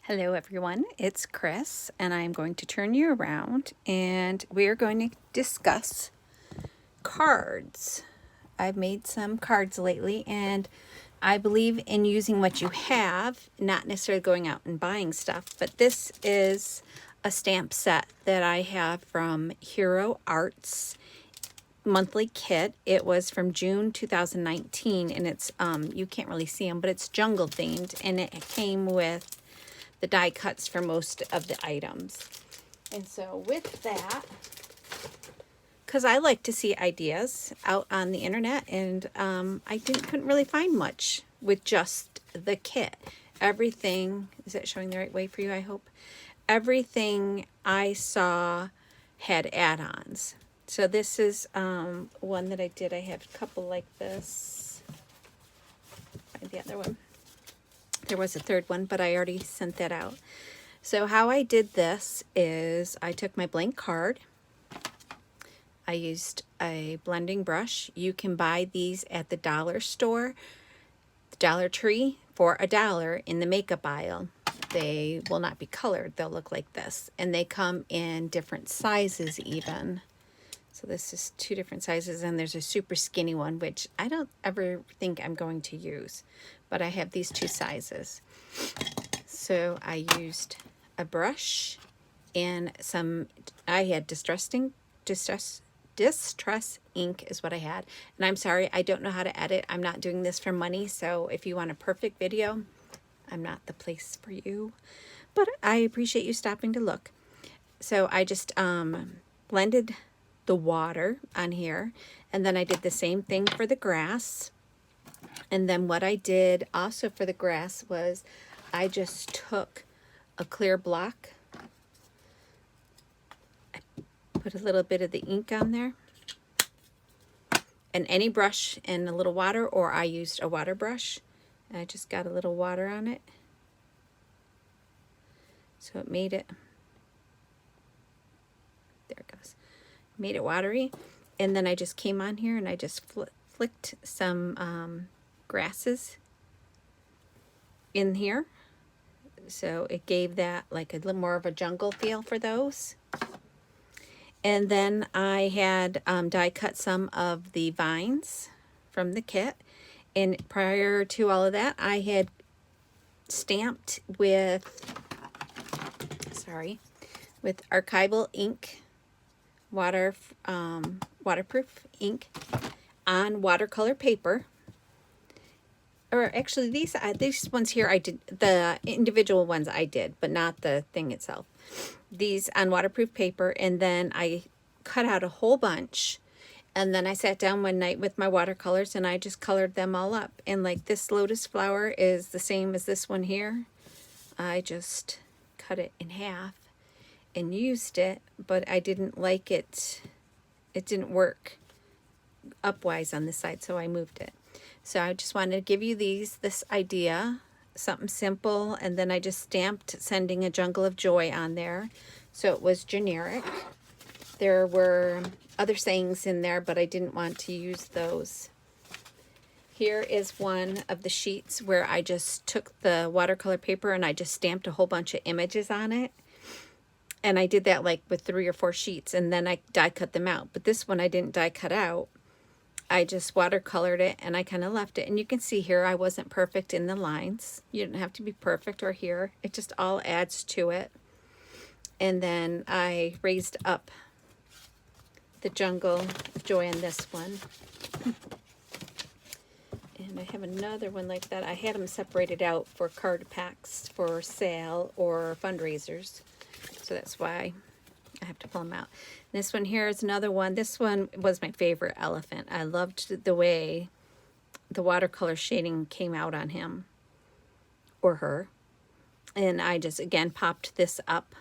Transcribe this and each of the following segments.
Hello everyone, it's Chris and I'm going to turn you around and we are going to discuss cards. I've made some cards lately and I believe in using what you have, not necessarily going out and buying stuff, but this is a stamp set that I have from Hero Arts monthly kit. It was from June 2019 and it's you can't really see them, but it's jungle themed and it came with the die cuts for most of the items. And so with that, because I like to see ideas out on the internet, and I couldn't really find much with just the kit. Everything, is that showing the right way for you, I hope? Everything I saw had add-ons. So this is one that I did. I have a couple like this. Find the other one. There was a third one, but I already sent that out. So how I did this is I took my blank card. I used a blending brush. You can buy these at the dollar store, the Dollar Tree, for $1 in the makeup aisle. They will not be colored. They'll look like this. And they come in different sizes even. So this is 2 different sizes, and there's a super skinny one, which I don't ever think I'm going to use. But I have these 2 sizes. So I used a brush and some, I had distress ink is what I had. And I'm sorry, I don't know how to edit. I'm not doing this for money. So if you want a perfect video, I'm not the place for you. But I appreciate you stopping to look. So I just blended the water on here. And then I did the same thing for the grass. And then what I did also for the grass was I just took a clear block. I put a little bit of the ink on there. And any brush and a little water, or I used a water brush. And I just got a little water on it. So it made it, there it goes. Made it watery. And then I just came on here and I just flicked some grasses in here. So it gave that like a little more of a jungle feel for those. And then I had die cut some of the vines from the kit. And prior to all of that, I had stamped with archival ink, waterproof ink on watercolor paper. Or actually these ones here I did, the individual ones I did, but not the thing itself. These on waterproof paper, and then I cut out a whole bunch, and then I sat down one night with my watercolors and I just colored them all up. And like this lotus flower is the same as this one here. I just cut it in half and used it, but I didn't like it. It didn't work upwise on this side, so I moved it. So I just wanted to give you this idea, something simple, and then I just stamped Sending a Jungle of Joy on there. So it was generic. There were other sayings in there, but I didn't want to use those. Here is one of the sheets where I just took the watercolor paper and I just stamped a whole bunch of images on it. And I did that like with 3 or 4 sheets, and then I die cut them out. But this one I didn't die cut out. I just watercolored it and I kind of left it. And you can see here I wasn't perfect in the lines. You don't have to be perfect or here. It just all adds to it. And then I raised up the Jungle of Joy on this one. And I have another one like that. I had them separated out for card packs for sale or fundraisers. So that's why I have to pull them out. This one here is another one. This one was my favorite elephant. I loved the way the watercolor shading came out on him or her. And I just, again, popped this up.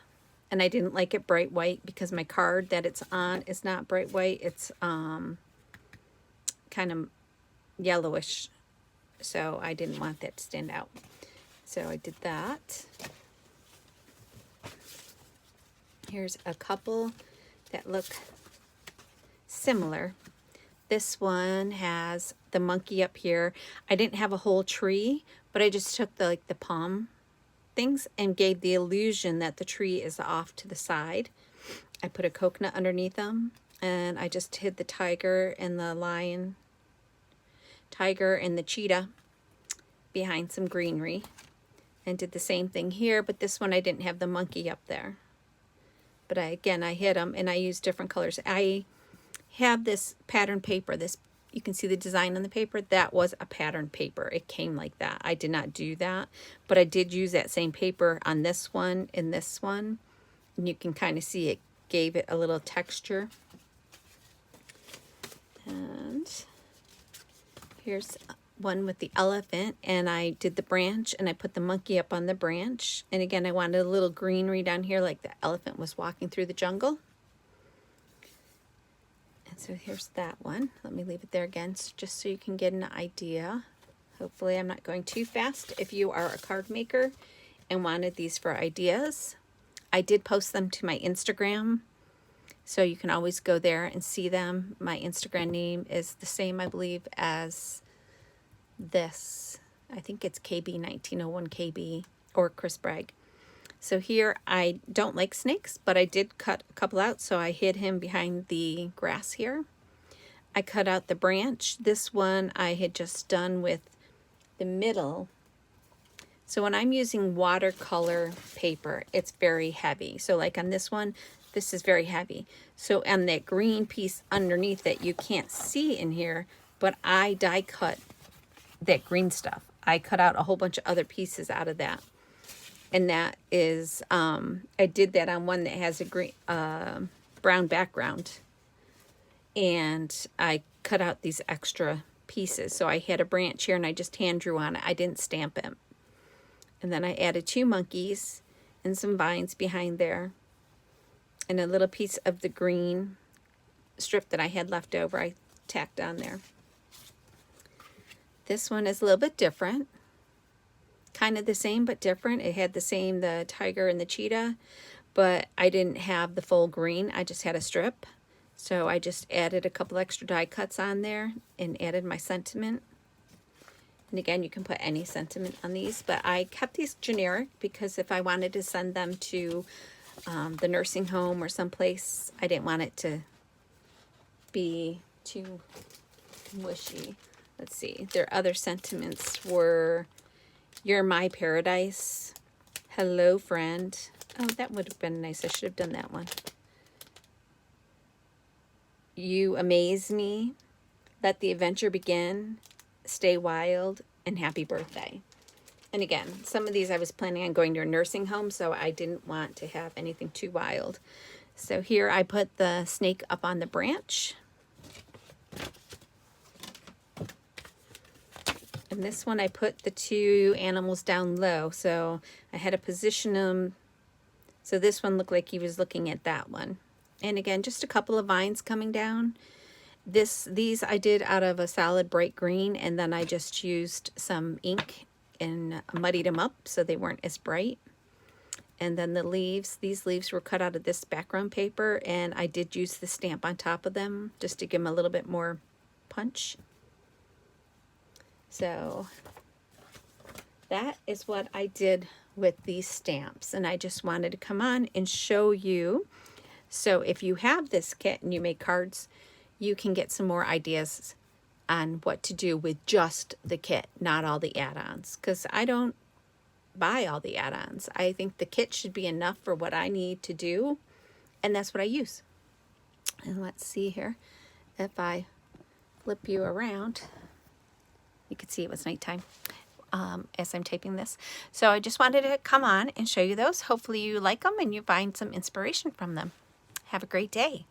And I didn't like it bright white because my card that it's on is not bright white. It's kind of yellowish. So I didn't want that to stand out. So I did that. Here's a couple that look similar. This one has the monkey up here. I didn't have a whole tree, but I just took the palm things and gave the illusion that the tree is off to the side. I put a coconut underneath them, and I just hid the tiger and the lion, tiger and the cheetah behind some greenery, and did the same thing here, but this one I didn't have the monkey up there. But again, I hid them, and I used different colors. I have this pattern paper. This, you can see the design on the paper. That was a pattern paper. It came like that. I did not do that, but I did use that same paper on this one and this one. And you can kind of see it gave it a little texture. And here's one with the elephant, and I did the branch, and I put the monkey up on the branch. And again, I wanted a little greenery down here like the elephant was walking through the jungle. And so here's that one. Let me leave it there again, just so you can get an idea. Hopefully I'm not going too fast. If you are a card maker and wanted these for ideas, I did post them to my Instagram, so you can always go there and see them. My Instagram name is the same, I believe, as this. I think it's KB1901KB or Chris Bragg. So here, I don't like snakes, but I did cut a couple out, so I hid him behind the grass here. I cut out the branch. This one I had just done with the middle. So when I'm using watercolor paper, it's very heavy. So like on this one, this is very heavy. So on that green piece underneath it, you can't see in here, but I die cut that green stuff. I cut out a whole bunch of other pieces out of that. And that is, I did that on one that has a green, brown background. And I cut out these extra pieces. So I had a branch here and I just hand drew on it. I didn't stamp it. And then I added 2 monkeys and some vines behind there. And a little piece of the green strip that I had left over, I tacked on there. This one is a little bit different. Kind of the same, but different. It had the same, the tiger and the cheetah, but I didn't have the full green. I just had a strip. So I just added a couple extra die cuts on there and added my sentiment. And again, you can put any sentiment on these, but I kept these generic because if I wanted to send them to the nursing home or someplace, I didn't want it to be too mushy. Let's see, their other sentiments were, "You're my paradise," "Hello, friend." Oh, that would have been nice. I should have done that one. "You amaze me," "Let the adventure begin," "Stay wild," and "Happy birthday." And again, some of these I was planning on going to a nursing home, so I didn't want to have anything too wild. So here I put the snake up on the branch. And this one I put the 2 animals down low, so I had to position them. So this one looked like he was looking at that one. And again, just a couple of vines coming down. These I did out of a solid bright green, and then I just used some ink and muddied them up so they weren't as bright. And then the leaves, these leaves were cut out of this background paper, and I did use the stamp on top of them just to give them a little bit more punch. So that is what I did with these stamps, and I just wanted to come on and show you. So if you have this kit and you make cards, you can get some more ideas on what to do with just the kit, not all the add-ons, because I don't buy all the add-ons. I think the kit should be enough for what I need to do, and that's what I use. And let's see here, if I flip you around, you can see it was nighttime as I'm taping this. So I just wanted to come on and show you those. Hopefully you like them and you find some inspiration from them. Have a great day.